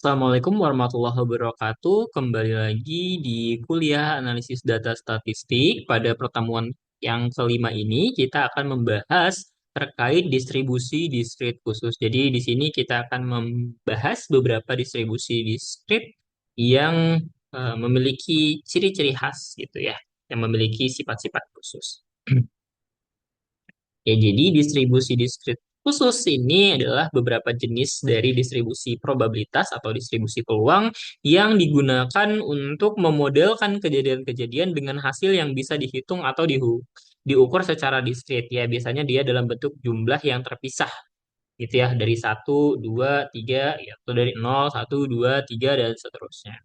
Assalamualaikum warahmatullahi wabarakatuh. Kembali lagi di kuliah analisis data statistik. Pada pertemuan yang kelima ini, kita akan membahas terkait distribusi diskrit khusus. Jadi, di sini kita akan membahas beberapa distribusi diskrit yang memiliki ciri-ciri khas gitu ya, yang memiliki sifat-sifat khusus. Ya, jadi distribusi diskrit khusus ini adalah beberapa jenis dari distribusi probabilitas atau distribusi peluang yang digunakan untuk memodelkan kejadian-kejadian dengan hasil yang bisa dihitung atau diukur secara diskrit. Ya, biasanya dia dalam bentuk jumlah yang terpisah gitu ya, dari satu 2 3 ya, atau dari nol satu 2 3 dan seterusnya.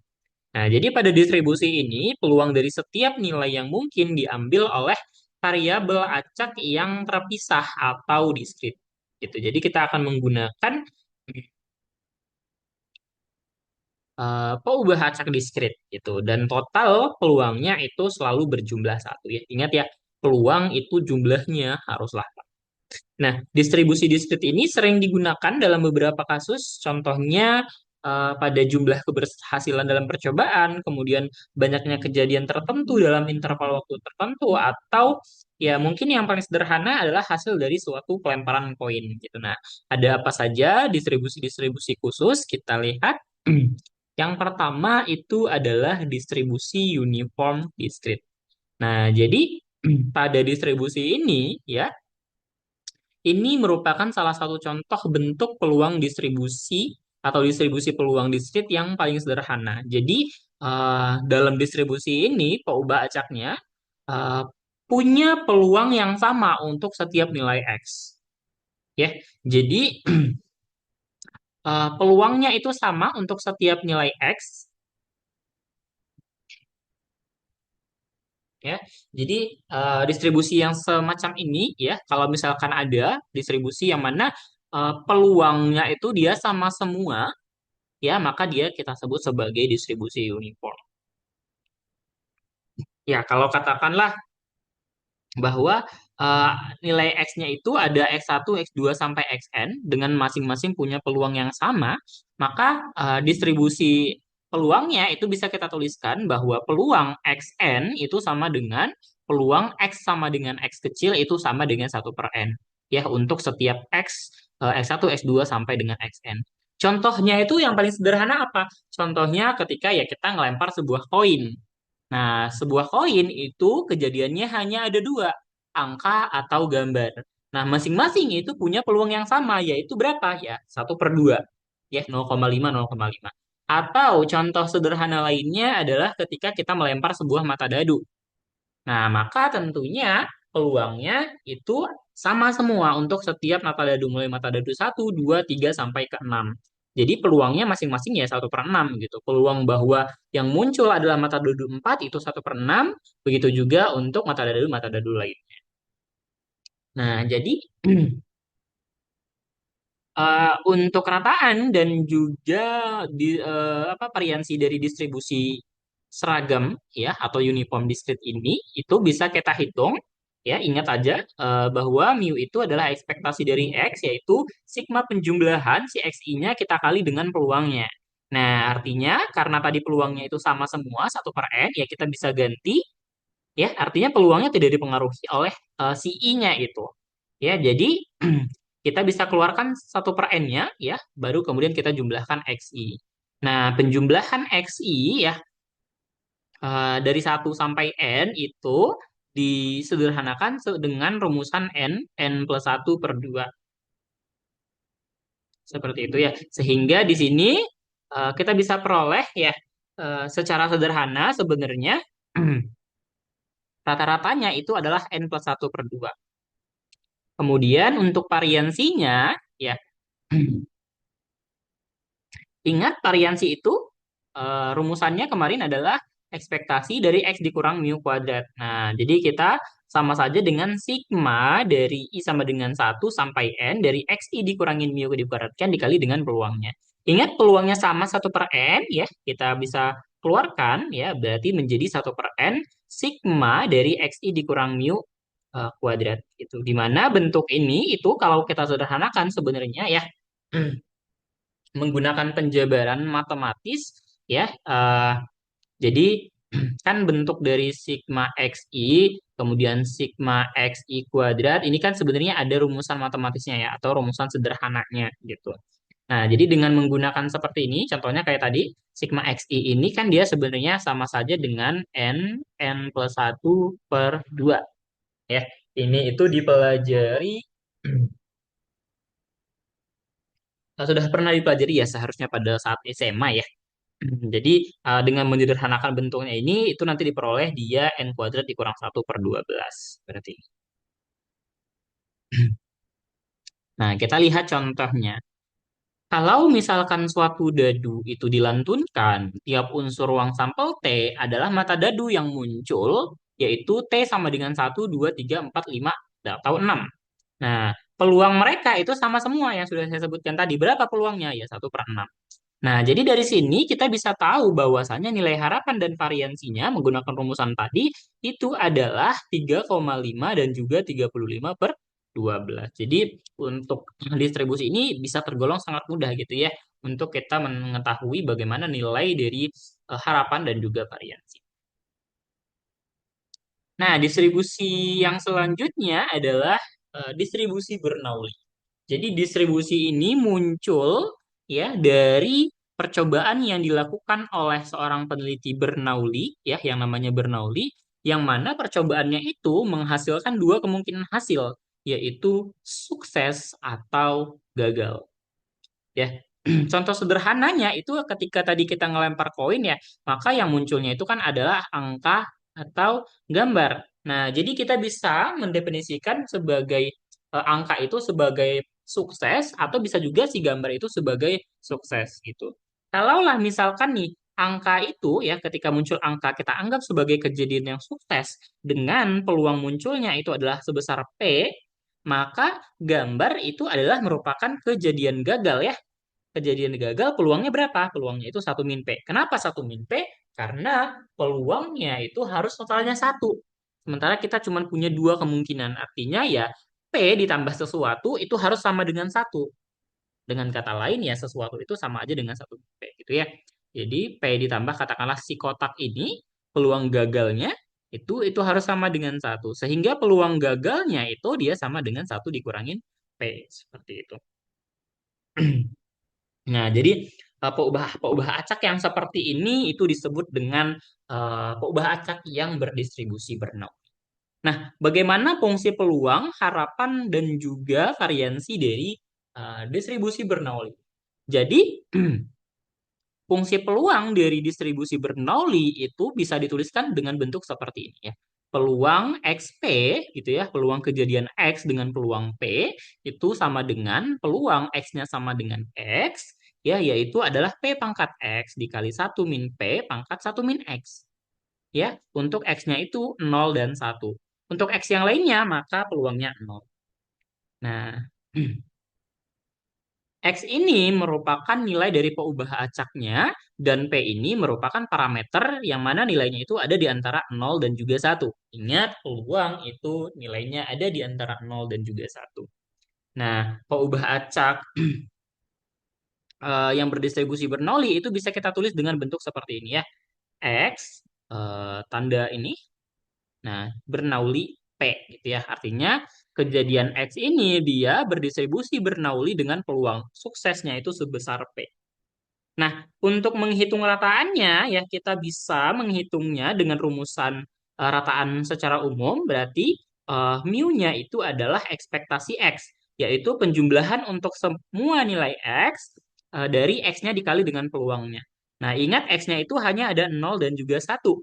Nah, jadi pada distribusi ini, peluang dari setiap nilai yang mungkin diambil oleh variabel acak yang terpisah atau diskrit. Gitu. Jadi kita akan menggunakan peubah acak diskrit gitu. Dan total peluangnya itu selalu berjumlah satu ya. Ingat ya, peluang itu jumlahnya haruslah. Nah, distribusi diskrit ini sering digunakan dalam beberapa kasus, contohnya pada jumlah keberhasilan dalam percobaan, kemudian banyaknya kejadian tertentu dalam interval waktu tertentu, atau ya mungkin yang paling sederhana adalah hasil dari suatu pelemparan koin gitu. Nah, ada apa saja distribusi-distribusi khusus? Kita lihat. Yang pertama itu adalah distribusi uniform diskrit. Nah, jadi pada distribusi ini ya ini merupakan salah satu contoh bentuk peluang distribusi atau distribusi peluang diskrit yang paling sederhana. Jadi, dalam distribusi ini, peubah acaknya eh, punya peluang yang sama untuk setiap nilai X. Ya, jadi peluangnya itu sama untuk setiap nilai X. Ya, jadi distribusi yang semacam ini, ya, kalau misalkan ada distribusi yang mana peluangnya itu dia sama semua, ya maka dia kita sebut sebagai distribusi uniform. Ya, kalau katakanlah bahwa eh, nilai X-nya itu ada X1, X2 sampai Xn dengan masing-masing punya peluang yang sama, maka distribusi peluangnya itu bisa kita tuliskan bahwa peluang Xn itu sama dengan peluang X sama dengan X kecil itu sama dengan 1/n. Ya, untuk setiap X, X1, X2 sampai dengan Xn. Contohnya itu yang paling sederhana apa? Contohnya ketika ya kita ngelempar sebuah koin. Nah, sebuah koin itu kejadiannya hanya ada dua, angka atau gambar. Nah, masing-masing itu punya peluang yang sama, yaitu berapa? Ya, 1/2. Ya, 0,5, 0,5. Atau contoh sederhana lainnya adalah ketika kita melempar sebuah mata dadu. Nah, maka tentunya peluangnya itu sama semua untuk setiap mata dadu, mulai mata dadu 1, 2, 3 sampai ke 6. Jadi peluangnya masing-masing ya 1/6 gitu. Peluang bahwa yang muncul adalah mata dadu 4 itu 1/6. Begitu juga untuk mata dadu lain. Nah, jadi untuk rataan dan juga apa variansi dari distribusi seragam ya atau uniform diskrit ini itu bisa kita hitung ya, ingat aja bahwa mu itu adalah ekspektasi dari X, yaitu sigma penjumlahan si XI-nya kita kali dengan peluangnya. Nah, artinya karena tadi peluangnya itu sama semua 1/n, ya kita bisa ganti ya, artinya peluangnya tidak dipengaruhi oleh si I-nya itu. Ya, jadi kita bisa keluarkan 1/n-nya ya, baru kemudian kita jumlahkan XI. Nah, penjumlahan XI ya dari 1 sampai N itu disederhanakan dengan rumusan N plus 1/2. Seperti itu ya. Sehingga di sini kita bisa peroleh ya secara sederhana sebenarnya rata-ratanya itu adalah N plus 1/2. Kemudian untuk variansinya ya, ingat variansi itu rumusannya kemarin adalah ekspektasi dari X dikurang mu kuadrat. Nah, jadi kita sama saja dengan sigma dari I sama dengan 1 sampai N dari XI dikurangin mu dikuadratkan dikali dengan peluangnya. Ingat peluangnya sama 1/n ya, kita bisa keluarkan ya, berarti menjadi 1/n sigma dari XI dikurang mu kuadrat. Itu dimana bentuk ini itu kalau kita sederhanakan sebenarnya ya menggunakan penjabaran matematis ya. Jadi kan bentuk dari sigma xi kemudian sigma xi kuadrat ini kan sebenarnya ada rumusan matematisnya ya atau rumusan sederhananya gitu. Nah, jadi dengan menggunakan seperti ini, contohnya kayak tadi, sigma xi ini kan dia sebenarnya sama saja dengan n plus 1/2 ya. Ini itu dipelajari sudah pernah dipelajari ya seharusnya pada saat SMA ya. Jadi dengan menyederhanakan bentuknya ini itu nanti diperoleh dia n kuadrat dikurang 1/12 berarti. Nah, kita lihat contohnya. Kalau misalkan suatu dadu itu dilantunkan, tiap unsur ruang sampel T adalah mata dadu yang muncul, yaitu T sama dengan 1, 2, 3, 4, 5, atau 6. Nah, peluang mereka itu sama semua yang sudah saya sebutkan tadi. Berapa peluangnya? Ya, 1/6. Nah, jadi dari sini kita bisa tahu bahwasannya nilai harapan dan variansinya menggunakan rumusan tadi itu adalah 3,5 dan juga 35/12. Jadi untuk distribusi ini bisa tergolong sangat mudah gitu ya untuk kita mengetahui bagaimana nilai dari harapan dan juga variansi. Nah, distribusi yang selanjutnya adalah distribusi Bernoulli. Jadi distribusi ini muncul ya dari percobaan yang dilakukan oleh seorang peneliti Bernoulli ya yang namanya Bernoulli yang mana percobaannya itu menghasilkan dua kemungkinan hasil yaitu sukses atau gagal ya. Contoh sederhananya itu ketika tadi kita ngelempar koin ya, maka yang munculnya itu kan adalah angka atau gambar. Nah, jadi kita bisa mendefinisikan sebagai angka itu sebagai sukses atau bisa juga si gambar itu sebagai sukses gitu. Kalaulah misalkan nih angka itu ya ketika muncul angka kita anggap sebagai kejadian yang sukses dengan peluang munculnya itu adalah sebesar P, maka gambar itu adalah merupakan kejadian gagal ya. Kejadian gagal peluangnya berapa? Peluangnya itu 1 min P. Kenapa 1 min P? Karena peluangnya itu harus totalnya 1. Sementara kita cuma punya dua kemungkinan. Artinya ya P ditambah sesuatu itu harus sama dengan 1. Dengan kata lain ya sesuatu itu sama aja dengan 1 P gitu ya. Jadi P ditambah katakanlah si kotak ini peluang gagalnya itu harus sama dengan 1. Sehingga peluang gagalnya itu dia sama dengan 1 dikurangin P seperti itu. Nah, jadi peubah acak yang seperti ini itu disebut dengan peubah acak yang berdistribusi Bernoulli. Nah, bagaimana fungsi peluang, harapan, dan juga variansi dari distribusi Bernoulli? Jadi, fungsi peluang dari distribusi Bernoulli itu bisa dituliskan dengan bentuk seperti ini ya. Peluang XP gitu ya, peluang kejadian X dengan peluang P itu sama dengan peluang X-nya sama dengan X ya, yaitu adalah P pangkat X dikali 1 min P pangkat 1 min X. Ya, untuk X-nya itu 0 dan 1. Untuk X yang lainnya maka peluangnya 0. Nah, X ini merupakan nilai dari peubah acaknya dan P ini merupakan parameter yang mana nilainya itu ada di antara 0 dan juga 1. Ingat, peluang itu nilainya ada di antara 0 dan juga 1. Nah, peubah acak yang berdistribusi Bernoulli itu bisa kita tulis dengan bentuk seperti ini ya. X, tanda ini, nah, Bernoulli P gitu ya. Artinya kejadian X ini dia berdistribusi Bernoulli dengan peluang suksesnya itu sebesar P. Nah, untuk menghitung rataannya ya kita bisa menghitungnya dengan rumusan rataan secara umum berarti mu-nya itu adalah ekspektasi X, yaitu penjumlahan untuk semua nilai X dari X-nya dikali dengan peluangnya. Nah, ingat X-nya itu hanya ada 0 dan juga 1.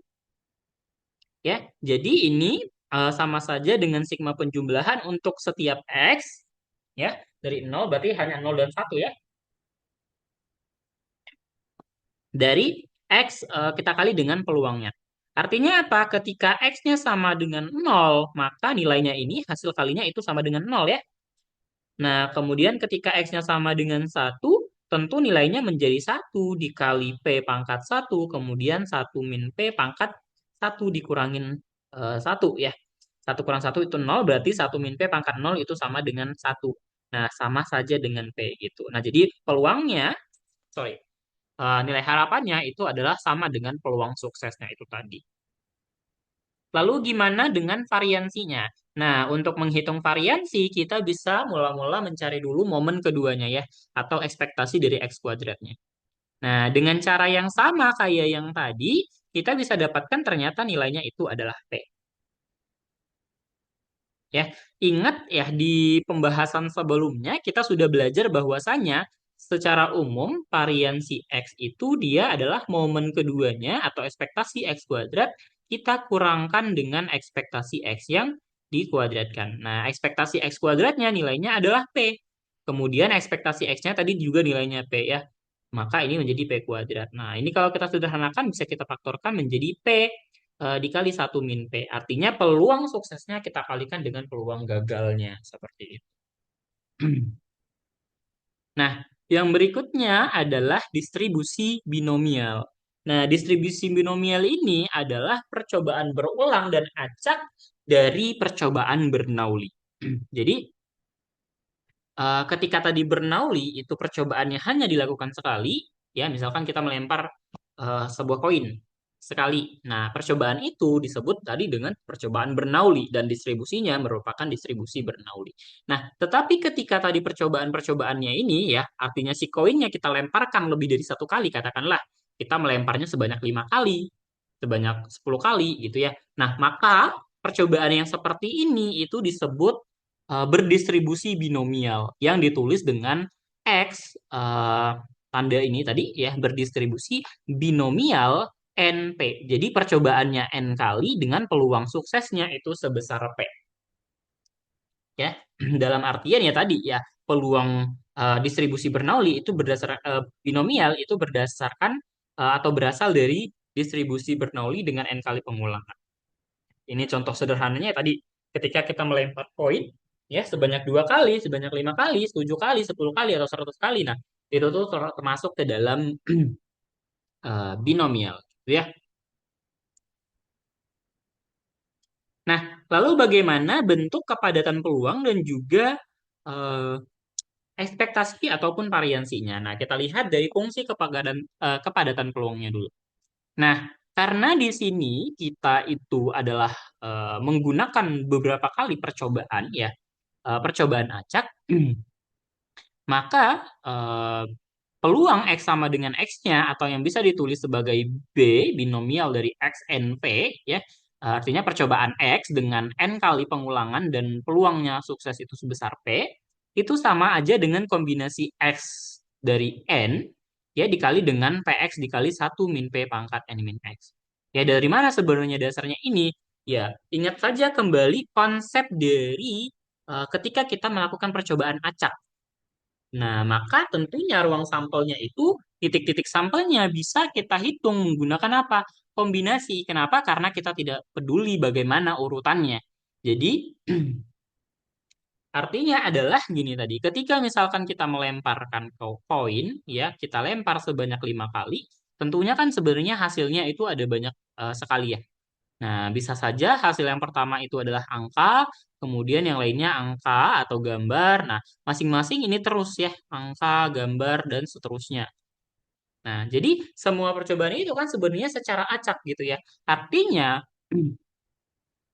Ya, jadi ini sama saja dengan sigma penjumlahan untuk setiap X ya, dari 0 berarti hanya 0 dan 1 ya. Dari X kita kali dengan peluangnya. Artinya apa? Ketika X-nya sama dengan 0, maka nilainya ini hasil kalinya itu sama dengan 0 ya. Nah, kemudian ketika X-nya sama dengan 1, tentu nilainya menjadi 1 dikali P pangkat 1, kemudian 1 min P pangkat 1 dikurangin 1 ya. 1 kurang 1 itu 0, berarti 1 min P pangkat 0 itu sama dengan 1. Nah, sama saja dengan P gitu. Nah, jadi peluangnya sorry, nilai harapannya itu adalah sama dengan peluang suksesnya itu tadi. Lalu gimana dengan variansinya? Nah, untuk menghitung variansi, kita bisa mula-mula mencari dulu momen keduanya ya, atau ekspektasi dari X kuadratnya. Nah, dengan cara yang sama kayak yang tadi, kita bisa dapatkan ternyata nilainya itu adalah P. Ya, ingat ya di pembahasan sebelumnya kita sudah belajar bahwasanya secara umum variansi X itu dia adalah momen keduanya atau ekspektasi X kuadrat kita kurangkan dengan ekspektasi X yang dikuadratkan. Nah, ekspektasi X kuadratnya nilainya adalah P. Kemudian ekspektasi X-nya tadi juga nilainya P ya. Maka ini menjadi P kuadrat. Nah, ini kalau kita sederhanakan bisa kita faktorkan menjadi P dikali 1 min P. Artinya peluang suksesnya kita kalikan dengan peluang gagalnya. Seperti itu. Nah, yang berikutnya adalah distribusi binomial. Nah, distribusi binomial ini adalah percobaan berulang dan acak dari percobaan Bernoulli. Jadi, ketika tadi Bernoulli itu percobaannya hanya dilakukan sekali, ya misalkan kita melempar sebuah koin sekali. Nah, percobaan itu disebut tadi dengan percobaan Bernoulli dan distribusinya merupakan distribusi Bernoulli. Nah, tetapi ketika tadi percobaan-percobaannya ini ya, artinya si koinnya kita lemparkan lebih dari satu kali, katakanlah kita melemparnya sebanyak 5 kali, sebanyak 10 kali gitu ya. Nah, maka percobaan yang seperti ini itu disebut berdistribusi binomial yang ditulis dengan X tanda ini tadi ya berdistribusi binomial NP. Jadi percobaannya N kali dengan peluang suksesnya itu sebesar P. Ya, dalam artian ya tadi ya peluang distribusi Bernoulli itu binomial itu berdasarkan atau berasal dari distribusi Bernoulli dengan N kali pengulangan. Ini contoh sederhananya tadi ketika kita melempar koin ya sebanyak 2 kali, sebanyak 5 kali, 7 kali, 10 kali atau 100 kali. Nah, itu tuh termasuk ke dalam binomial, gitu ya. Nah, lalu bagaimana bentuk kepadatan peluang dan juga eh, ekspektasi ataupun variansinya? Nah, kita lihat dari fungsi kepadatan peluangnya dulu. Nah, karena di sini kita itu adalah menggunakan beberapa kali percobaan ya, percobaan acak, maka peluang X sama dengan X-nya atau yang bisa ditulis sebagai B binomial dari X N P ya, artinya percobaan X dengan N kali pengulangan dan peluangnya sukses itu sebesar P, itu sama aja dengan kombinasi X dari N ya dikali dengan PX dikali 1 min P pangkat N min X. Ya dari mana sebenarnya dasarnya ini? Ya, ingat saja kembali konsep dari ketika kita melakukan percobaan acak. Nah, maka tentunya ruang sampelnya itu titik-titik sampelnya bisa kita hitung menggunakan apa? Kombinasi. Kenapa? Karena kita tidak peduli bagaimana urutannya. Jadi, artinya adalah gini tadi, ketika misalkan kita melemparkan koin, ya, kita lempar sebanyak 5 kali, tentunya kan sebenarnya hasilnya itu ada banyak sekali ya. Nah, bisa saja hasil yang pertama itu adalah angka, kemudian yang lainnya angka atau gambar. Nah, masing-masing ini terus ya, angka, gambar, dan seterusnya. Nah, jadi semua percobaan itu kan sebenarnya secara acak gitu ya. Artinya,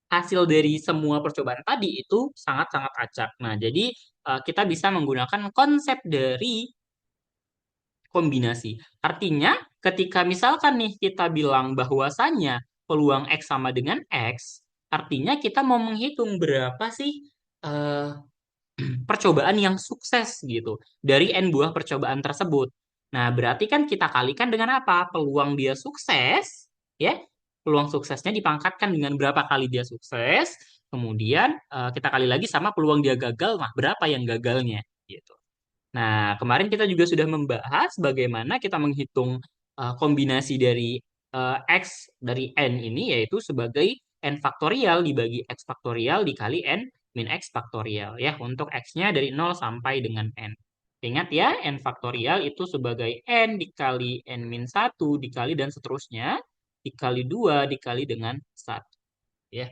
hasil dari semua percobaan tadi itu sangat-sangat acak. Nah, jadi kita bisa menggunakan konsep dari kombinasi. Artinya, ketika misalkan nih kita bilang bahwasannya peluang X sama dengan X, artinya kita mau menghitung berapa sih eh, percobaan yang sukses gitu dari N buah percobaan tersebut. Nah, berarti kan kita kalikan dengan apa? Peluang dia sukses, ya. Peluang suksesnya dipangkatkan dengan berapa kali dia sukses, kemudian kita kali lagi sama peluang dia gagal, nah berapa yang gagalnya gitu. Nah, kemarin kita juga sudah membahas bagaimana kita menghitung kombinasi dari X dari N ini, yaitu sebagai N faktorial dibagi X faktorial dikali N min X faktorial, ya, untuk X-nya dari 0 sampai dengan N. Ingat ya, N faktorial itu sebagai N dikali N min 1 dikali dan seterusnya, dikali 2 dikali dengan 1. Ya.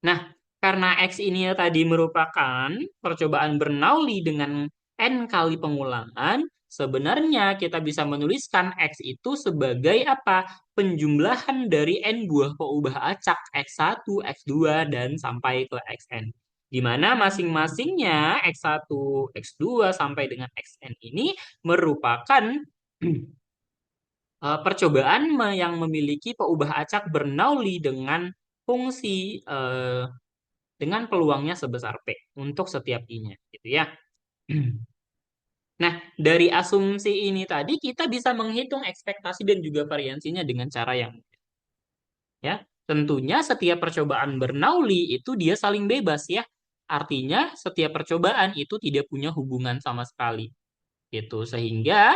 Nah, karena X ini tadi merupakan percobaan Bernoulli dengan N kali pengulangan, sebenarnya kita bisa menuliskan X itu sebagai apa? Penjumlahan dari N buah peubah acak X1, X2, dan sampai ke Xn. Di mana masing-masingnya X1, X2, sampai dengan Xn ini merupakan percobaan yang memiliki peubah acak Bernoulli dengan fungsi dengan peluangnya sebesar P untuk setiap I-nya, gitu ya. Nah, dari asumsi ini tadi kita bisa menghitung ekspektasi dan juga variansinya dengan cara yang ya. Tentunya setiap percobaan Bernoulli itu dia saling bebas ya. Artinya setiap percobaan itu tidak punya hubungan sama sekali. Gitu. Sehingga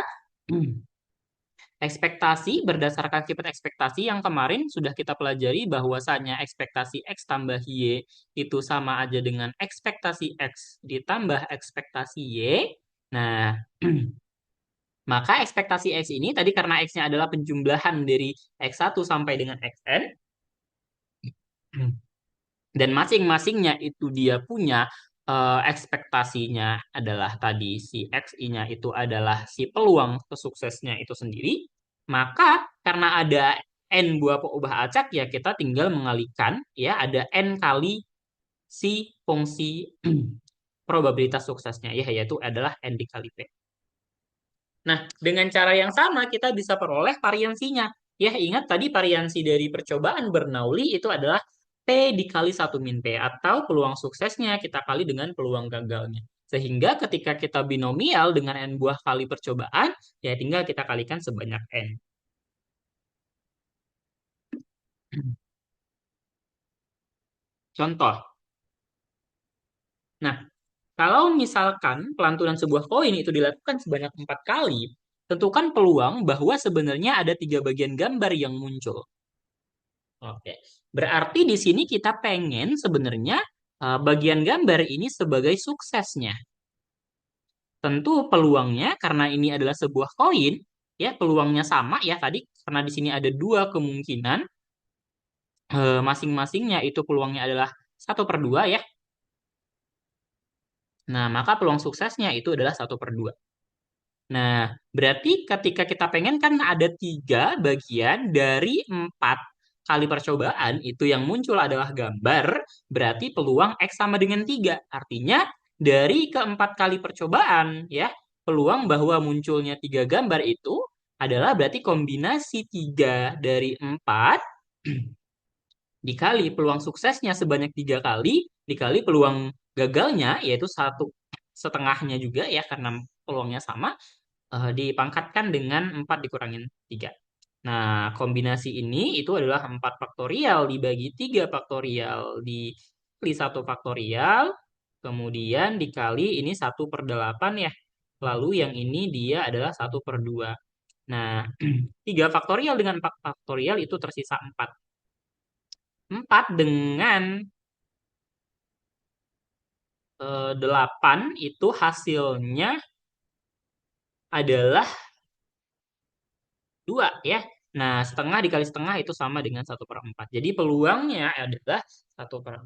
ekspektasi berdasarkan sifat ekspektasi yang kemarin sudah kita pelajari bahwasanya ekspektasi X tambah Y itu sama aja dengan ekspektasi X ditambah ekspektasi Y. Nah, maka ekspektasi X ini tadi karena X-nya adalah penjumlahan dari X1 sampai dengan Xn, dan masing-masingnya itu dia punya ekspektasinya adalah tadi si XI-nya itu adalah si peluang kesuksesnya itu sendiri, maka karena ada N buah peubah acak ya kita tinggal mengalikan ya ada N kali si fungsi probabilitas suksesnya ya yaitu adalah N dikali P. Nah, dengan cara yang sama kita bisa peroleh variansinya. Ya, ingat tadi variansi dari percobaan Bernoulli itu adalah P dikali 1 min P atau peluang suksesnya kita kali dengan peluang gagalnya. Sehingga ketika kita binomial dengan N buah kali percobaan, ya tinggal kita kalikan sebanyak N. Contoh. Nah, kalau misalkan pelanturan sebuah koin itu dilakukan sebanyak 4 kali, tentukan peluang bahwa sebenarnya ada 3 bagian gambar yang muncul. Oke, berarti di sini kita pengen sebenarnya bagian gambar ini sebagai suksesnya. Tentu peluangnya karena ini adalah sebuah koin, ya peluangnya sama ya tadi karena di sini ada dua kemungkinan, masing-masingnya itu peluangnya adalah 1/2 ya. Nah, maka peluang suksesnya itu adalah 1/2. Nah, berarti ketika kita pengen kan ada 3 bagian dari 4 kali percobaan itu yang muncul adalah gambar, berarti peluang X sama dengan 3. Artinya dari keempat kali percobaan ya, peluang bahwa munculnya 3 gambar itu adalah berarti kombinasi 3 dari 4 dikali peluang suksesnya sebanyak 3 kali dikali peluang gagalnya yaitu 1,5-nya juga ya karena peluangnya sama, dipangkatkan dengan 4 dikurangin 3. Nah, kombinasi ini itu adalah 4 faktorial dibagi 3 faktorial dikali 1 faktorial, kemudian dikali ini 1/8 ya. Lalu yang ini dia adalah 1/2. Nah, 3 faktorial dengan 4 faktorial itu tersisa 4. 4 dengan 8 itu hasilnya adalah 2 ya. Nah, setengah dikali setengah itu sama dengan 1/4. Jadi peluangnya adalah 1/4.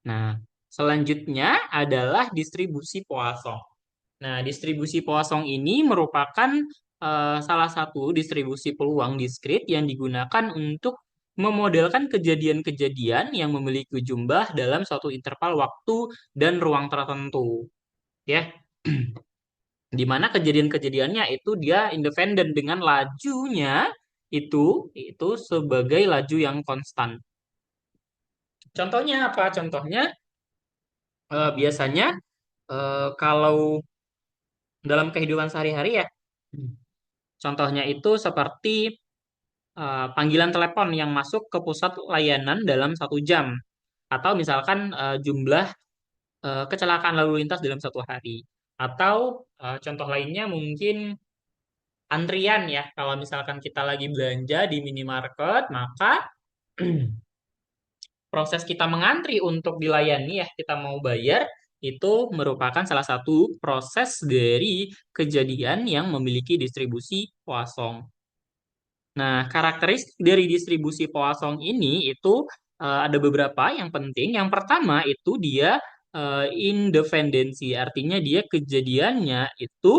Nah, selanjutnya adalah distribusi Poisson. Nah, distribusi Poisson ini merupakan salah satu distribusi peluang diskrit yang digunakan untuk memodelkan kejadian-kejadian yang memiliki jumlah dalam suatu interval waktu dan ruang tertentu. Ya, di mana kejadian-kejadiannya itu dia independen dengan lajunya itu sebagai laju yang konstan. Contohnya apa? Contohnya biasanya kalau dalam kehidupan sehari-hari ya, contohnya itu seperti panggilan telepon yang masuk ke pusat layanan dalam 1 jam, atau misalkan jumlah kecelakaan lalu lintas dalam 1 hari, atau contoh lainnya mungkin antrian ya. Kalau misalkan kita lagi belanja di minimarket, maka proses kita mengantri untuk dilayani ya, kita mau bayar, itu merupakan salah satu proses dari kejadian yang memiliki distribusi Poisson. Nah, karakteristik dari distribusi Poisson ini itu ada beberapa yang penting. Yang pertama itu dia independensi, artinya dia kejadiannya itu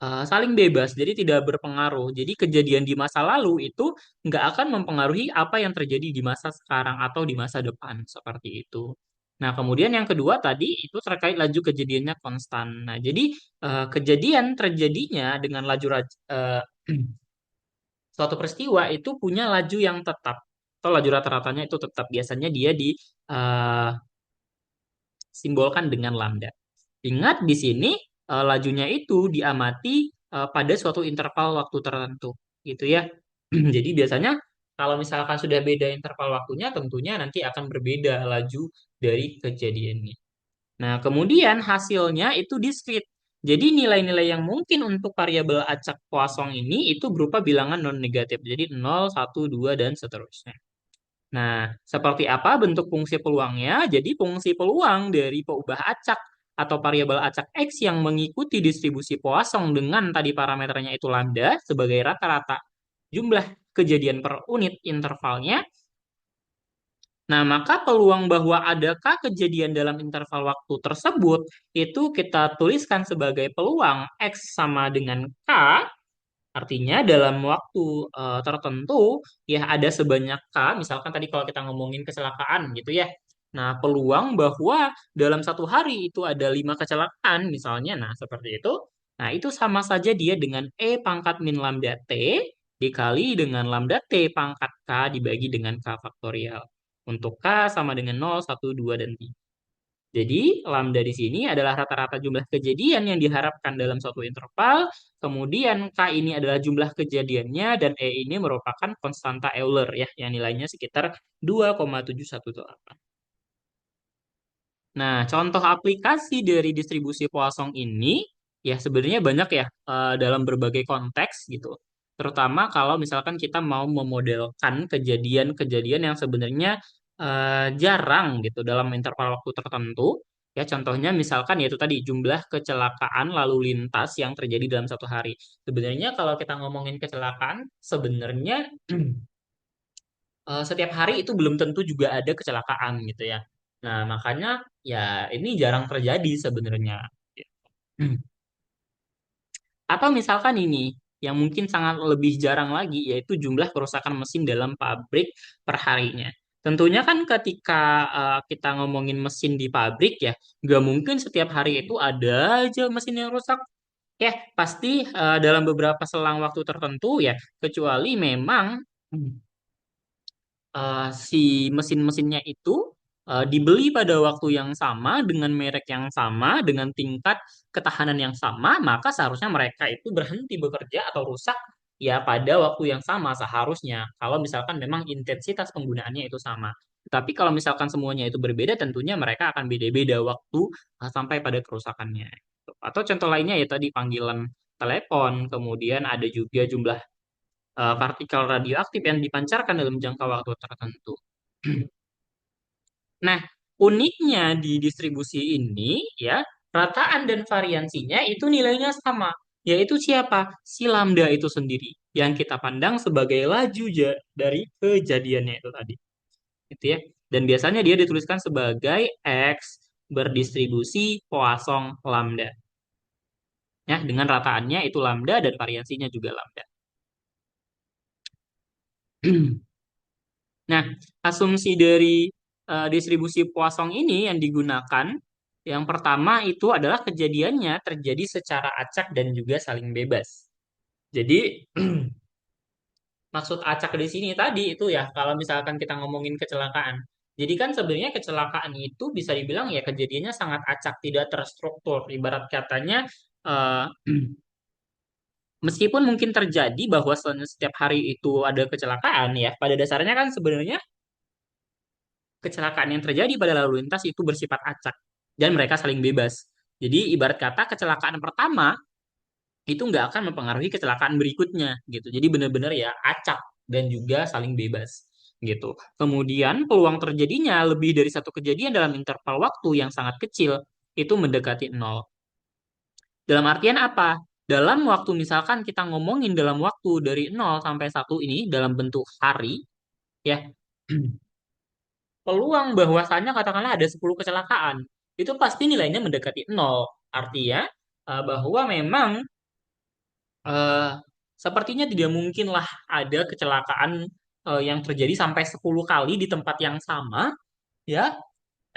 saling bebas, jadi tidak berpengaruh. Jadi kejadian di masa lalu itu nggak akan mempengaruhi apa yang terjadi di masa sekarang atau di masa depan, seperti itu. Nah, kemudian yang kedua tadi itu terkait laju kejadiannya konstan. Nah, jadi kejadian terjadinya dengan suatu peristiwa itu punya laju yang tetap atau laju rata-ratanya itu tetap. Biasanya dia disimbolkan dengan lambda. Ingat di sini lajunya itu diamati pada suatu interval waktu tertentu, gitu ya. Jadi biasanya kalau misalkan sudah beda interval waktunya, tentunya nanti akan berbeda laju dari kejadiannya. Nah, kemudian hasilnya itu discrete. Jadi nilai-nilai yang mungkin untuk variabel acak Poisson ini itu berupa bilangan non negatif. Jadi 0, 1, 2 dan seterusnya. Nah, seperti apa bentuk fungsi peluangnya? Jadi fungsi peluang dari peubah acak atau variabel acak X yang mengikuti distribusi Poisson dengan tadi parameternya itu lambda sebagai rata-rata jumlah kejadian per unit intervalnya. Nah, maka peluang bahwa adakah kejadian dalam interval waktu tersebut itu kita tuliskan sebagai peluang X sama dengan K. Artinya dalam waktu tertentu ya ada sebanyak K, misalkan tadi kalau kita ngomongin kecelakaan gitu ya. Nah, peluang bahwa dalam satu hari itu ada 5 kecelakaan misalnya, nah seperti itu. Nah, itu sama saja dia dengan E pangkat min lambda T dikali dengan lambda T pangkat K dibagi dengan K faktorial. Untuk K sama dengan 0, 1, 2, dan 3. Jadi, lambda di sini adalah rata-rata jumlah kejadian yang diharapkan dalam suatu interval. Kemudian, K ini adalah jumlah kejadiannya, dan E ini merupakan konstanta Euler, ya, yang nilainya sekitar 2,718. Nah, contoh aplikasi dari distribusi Poisson ini, ya sebenarnya banyak ya, dalam berbagai konteks gitu. Terutama kalau misalkan kita mau memodelkan kejadian-kejadian yang sebenarnya jarang gitu dalam interval waktu tertentu. Ya, contohnya misalkan yaitu tadi jumlah kecelakaan lalu lintas yang terjadi dalam satu hari. Sebenarnya kalau kita ngomongin kecelakaan, sebenarnya setiap hari itu belum tentu juga ada kecelakaan gitu ya. Nah, makanya ya ini jarang terjadi sebenarnya. Atau misalkan ini yang mungkin sangat lebih jarang lagi yaitu jumlah kerusakan mesin dalam pabrik per harinya. Tentunya kan ketika kita ngomongin mesin di pabrik ya, nggak mungkin setiap hari itu ada aja mesin yang rusak. Ya, pasti dalam beberapa selang waktu tertentu ya, kecuali memang si mesin-mesinnya itu dibeli pada waktu yang sama dengan merek yang sama dengan tingkat ketahanan yang sama, maka seharusnya mereka itu berhenti bekerja atau rusak ya pada waktu yang sama seharusnya. Kalau misalkan memang intensitas penggunaannya itu sama. Tapi kalau misalkan semuanya itu berbeda, tentunya mereka akan beda-beda waktu sampai pada kerusakannya. Atau contoh lainnya ya tadi panggilan telepon, kemudian ada juga jumlah partikel radioaktif yang dipancarkan dalam jangka waktu tertentu. Nah, uniknya di distribusi ini ya, rataan dan variansinya itu nilainya sama, yaitu siapa? Si lambda itu sendiri yang kita pandang sebagai laju dari kejadiannya itu tadi. Gitu ya. Dan biasanya dia dituliskan sebagai X berdistribusi Poisson lambda. Ya, dengan rataannya itu lambda dan variansinya juga lambda. Nah, asumsi dari distribusi Poisson ini yang digunakan, yang pertama itu adalah kejadiannya terjadi secara acak dan juga saling bebas. Jadi, maksud acak di sini tadi itu ya, kalau misalkan kita ngomongin kecelakaan. Jadi kan sebenarnya kecelakaan itu bisa dibilang ya kejadiannya sangat acak, tidak terstruktur. Ibarat katanya, eh, meskipun mungkin terjadi bahwa setiap hari itu ada kecelakaan ya, pada dasarnya kan sebenarnya kecelakaan yang terjadi pada lalu lintas itu bersifat acak dan mereka saling bebas. Jadi ibarat kata kecelakaan pertama itu nggak akan mempengaruhi kecelakaan berikutnya gitu. Jadi benar-benar ya acak dan juga saling bebas gitu. Kemudian peluang terjadinya lebih dari satu kejadian dalam interval waktu yang sangat kecil itu mendekati nol. Dalam artian apa? Dalam waktu misalkan kita ngomongin dalam waktu dari nol sampai satu ini dalam bentuk hari ya peluang bahwasannya katakanlah ada 10 kecelakaan. itu pasti nilainya mendekati nol. Artinya bahwa memang eh, sepertinya tidak mungkinlah ada kecelakaan yang terjadi sampai 10 kali di tempat yang sama ya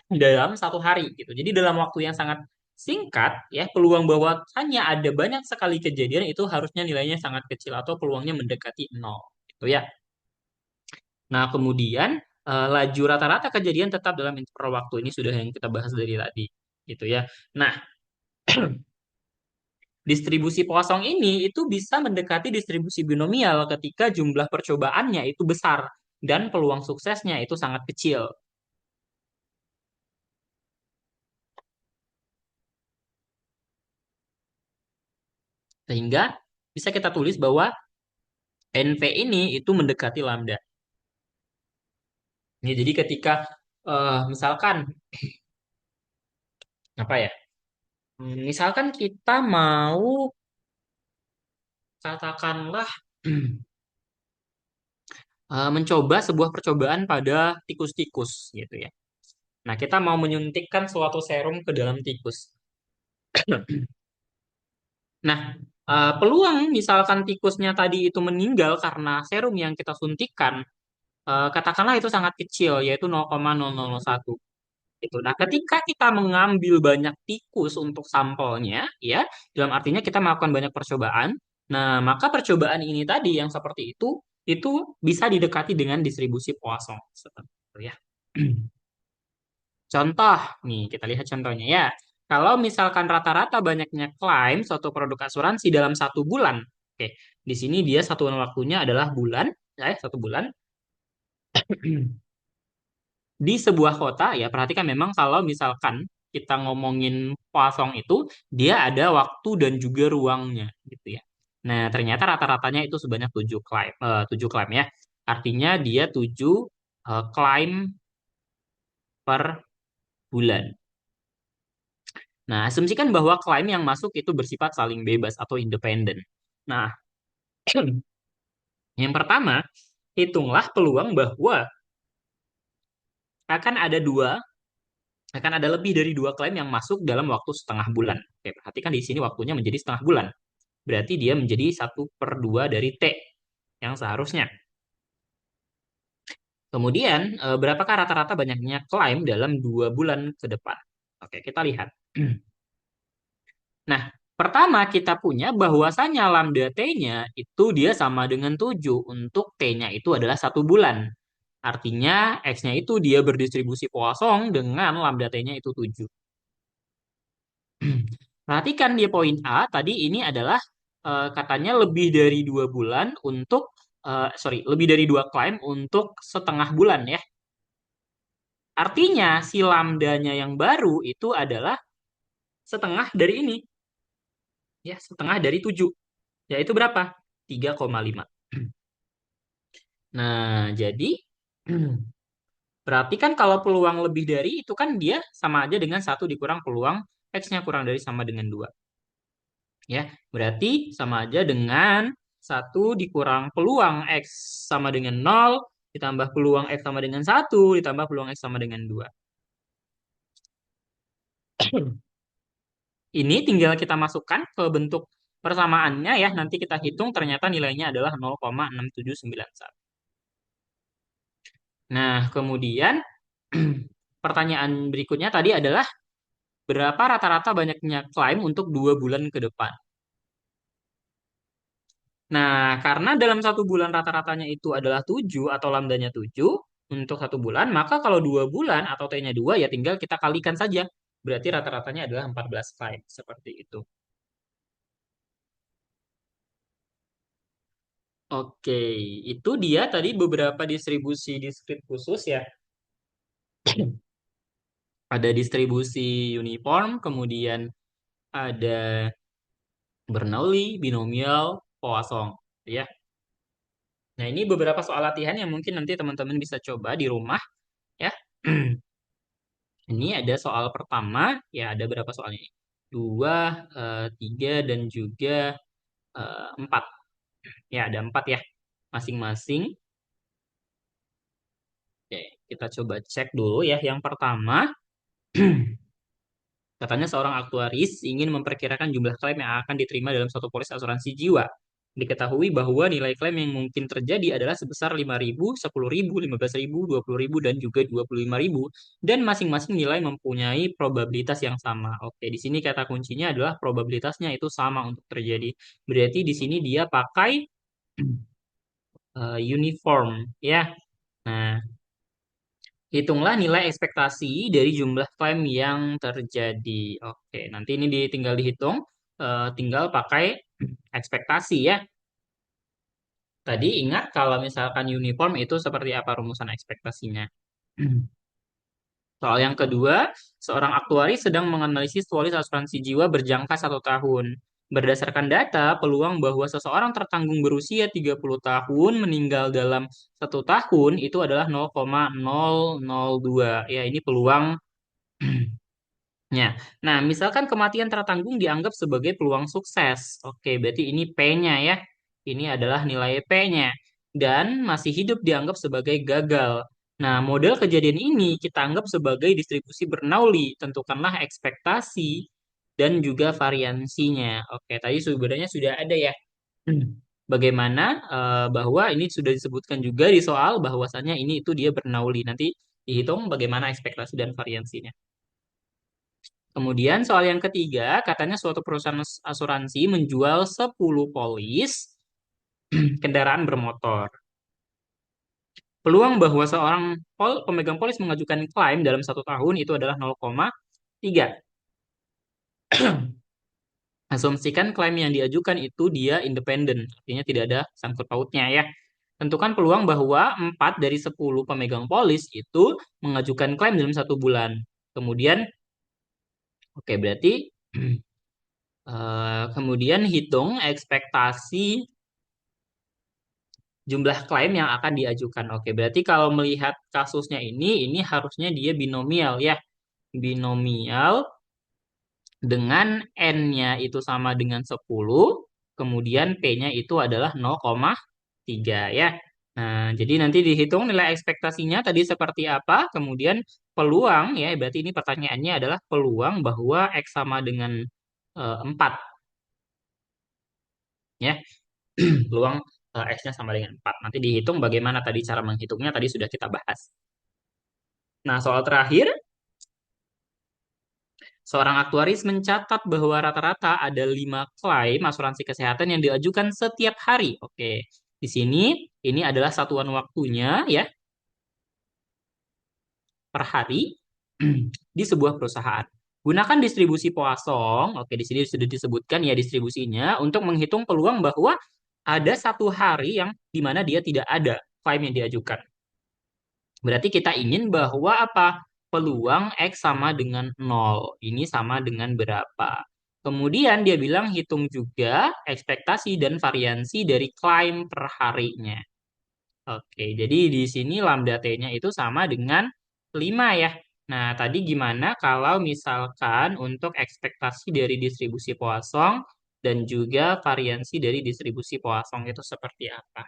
dalam satu hari gitu. Jadi dalam waktu yang sangat singkat ya peluang bahwa hanya ada banyak sekali kejadian itu harusnya nilainya sangat kecil atau peluangnya mendekati nol gitu ya. Nah, kemudian laju rata-rata kejadian tetap dalam interval waktu ini sudah yang kita bahas dari tadi gitu ya. Nah, distribusi Poisson ini itu bisa mendekati distribusi binomial ketika jumlah percobaannya itu besar dan peluang suksesnya itu sangat kecil. Sehingga bisa kita tulis bahwa NV ini itu mendekati lambda. Ya, jadi ketika misalkan apa ya? Misalkan kita mau katakanlah mencoba sebuah percobaan pada tikus-tikus gitu ya. Nah, kita mau menyuntikkan suatu serum ke dalam tikus. Nah, peluang misalkan tikusnya tadi itu meninggal karena serum yang kita suntikkan, katakanlah itu sangat kecil, yaitu 0,0001. Itu. Nah, ketika kita mengambil banyak tikus untuk sampelnya, ya, dalam artinya kita melakukan banyak percobaan. Nah, maka percobaan ini tadi yang seperti itu bisa didekati dengan distribusi Poisson. Seperti itu ya. Contoh, nih kita lihat contohnya ya. Kalau misalkan rata-rata banyaknya klaim suatu produk asuransi dalam 1 bulan, oke, di sini dia satuan waktunya adalah bulan, ya, 1 bulan. Di sebuah kota ya perhatikan memang kalau misalkan kita ngomongin Poisson itu dia ada waktu dan juga ruangnya gitu ya. Nah, ternyata rata-ratanya itu sebanyak 7 klaim 7 klaim ya. Artinya dia 7 klaim per bulan. Nah, asumsikan bahwa klaim yang masuk itu bersifat saling bebas atau independen. Nah, yang pertama, hitunglah peluang bahwa akan ada dua akan ada lebih dari 2 klaim yang masuk dalam waktu setengah bulan. Oke, perhatikan di sini waktunya menjadi setengah bulan. Berarti dia menjadi 1/2 dari T yang seharusnya. Kemudian, berapakah rata-rata banyaknya klaim dalam 2 bulan ke depan? Oke, kita lihat. Nah, pertama kita punya bahwasanya lambda T-nya itu dia sama dengan 7 untuk T-nya itu adalah 1 bulan. Artinya X-nya itu dia berdistribusi Poisson dengan lambda T-nya itu 7. Perhatikan di poin A, tadi ini adalah katanya lebih dari 2 bulan untuk, sorry, lebih dari 2 klaim untuk setengah bulan ya. Artinya si lambdanya yang baru itu adalah setengah dari ini, ya setengah dari 7. Yaitu berapa? 3,5. Nah, jadi berarti kan kalau peluang lebih dari itu kan dia sama aja dengan 1 dikurang peluang X-nya kurang dari sama dengan 2. Ya, berarti sama aja dengan 1 dikurang peluang X sama dengan 0, ditambah peluang X sama dengan 1, ditambah peluang X sama dengan 2. Ini tinggal kita masukkan ke bentuk persamaannya ya, nanti kita hitung ternyata nilainya adalah 0,6791. Nah, kemudian pertanyaan berikutnya tadi adalah berapa rata-rata banyaknya klaim untuk 2 bulan ke depan? Nah, karena dalam 1 bulan rata-ratanya itu adalah 7 atau lambdanya 7 untuk 1 bulan, maka kalau 2 bulan atau T-nya 2 ya tinggal kita kalikan saja. Berarti rata-ratanya adalah 14 kali. Seperti itu. Oke, itu dia tadi beberapa distribusi diskrit khusus ya. Ada distribusi uniform, kemudian ada Bernoulli, binomial, Poisson. Ya. Nah, ini beberapa soal latihan yang mungkin nanti teman-teman bisa coba di rumah ya. Ini ada soal pertama, ya ada berapa soalnya ini? Dua, tiga, dan juga 4. Ya, ada 4 ya, masing-masing. Oke, kita coba cek dulu ya. Yang pertama, Katanya seorang aktuaris ingin memperkirakan jumlah klaim yang akan diterima dalam suatu polis asuransi jiwa. Diketahui bahwa nilai klaim yang mungkin terjadi adalah sebesar 5.000, 10.000, 15.000, 20.000, dan juga 25.000. Dan masing-masing nilai mempunyai probabilitas yang sama. Oke, di sini kata kuncinya adalah probabilitasnya itu sama untuk terjadi. Berarti di sini dia pakai uniform, ya. Nah, hitunglah nilai ekspektasi dari jumlah klaim yang terjadi. Oke, nanti ini tinggal dihitung, tinggal pakai ekspektasi ya. Tadi ingat kalau misalkan uniform itu seperti apa rumusan ekspektasinya. Soal yang kedua, seorang aktuaris sedang menganalisis polis asuransi jiwa berjangka 1 tahun. Berdasarkan data, peluang bahwa seseorang tertanggung berusia 30 tahun meninggal dalam 1 tahun itu adalah 0,002. Ya, ini peluang. Ya. Nah, misalkan kematian tertanggung dianggap sebagai peluang sukses. Oke, berarti ini P-nya ya. Ini adalah nilai P-nya. Dan masih hidup dianggap sebagai gagal. Nah, model kejadian ini kita anggap sebagai distribusi Bernoulli. Tentukanlah ekspektasi dan juga variansinya. Oke, tadi sebenarnya sudah ada ya. Bagaimana bahwa ini sudah disebutkan juga di soal bahwasannya ini itu dia Bernoulli. Nanti dihitung bagaimana ekspektasi dan variansinya. Kemudian soal yang ketiga, katanya suatu perusahaan asuransi menjual 10 polis kendaraan bermotor. Peluang bahwa seorang pemegang polis mengajukan klaim dalam 1 tahun itu adalah 0,3. Asumsikan klaim yang diajukan itu dia independen, artinya tidak ada sangkut pautnya ya. Tentukan peluang bahwa 4 dari 10 pemegang polis itu mengajukan klaim dalam 1 bulan. Kemudian, oke berarti kemudian hitung ekspektasi jumlah klaim yang akan diajukan. Oke, berarti kalau melihat kasusnya ini harusnya dia binomial ya. Binomial dengan N-nya itu sama dengan 10, kemudian P-nya itu adalah 0,3 ya. Nah, jadi nanti dihitung nilai ekspektasinya tadi seperti apa, kemudian peluang ya, berarti ini pertanyaannya adalah peluang bahwa X sama dengan 4 ya. Peluang X-nya sama dengan 4. Nanti dihitung bagaimana tadi cara menghitungnya tadi sudah kita bahas. Nah, soal terakhir, seorang aktuaris mencatat bahwa rata-rata ada 5 klaim asuransi kesehatan yang diajukan setiap hari. Oke, di sini ini adalah satuan waktunya ya per hari di sebuah perusahaan. Gunakan distribusi Poisson. Oke, di sini sudah disebutkan ya distribusinya untuk menghitung peluang bahwa ada 1 hari yang dimana dia tidak ada klaim yang diajukan. Berarti kita ingin bahwa apa? Peluang X sama dengan 0. Ini sama dengan berapa? Kemudian dia bilang hitung juga ekspektasi dan variansi dari klaim per harinya. Oke, jadi di sini lambda T-nya itu sama dengan 5 ya. Nah, tadi gimana kalau misalkan untuk ekspektasi dari distribusi Poisson dan juga variansi dari distribusi Poisson itu seperti apa?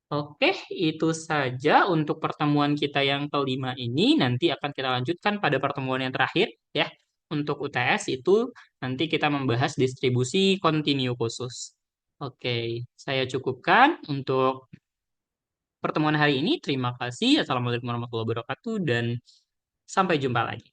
Oke, itu saja untuk pertemuan kita yang kelima ini. Nanti akan kita lanjutkan pada pertemuan yang terakhir ya. Untuk UTS itu nanti kita membahas distribusi kontinu khusus. Oke, saya cukupkan untuk pertemuan hari ini. Terima kasih. Assalamualaikum warahmatullahi wabarakatuh dan sampai jumpa lagi.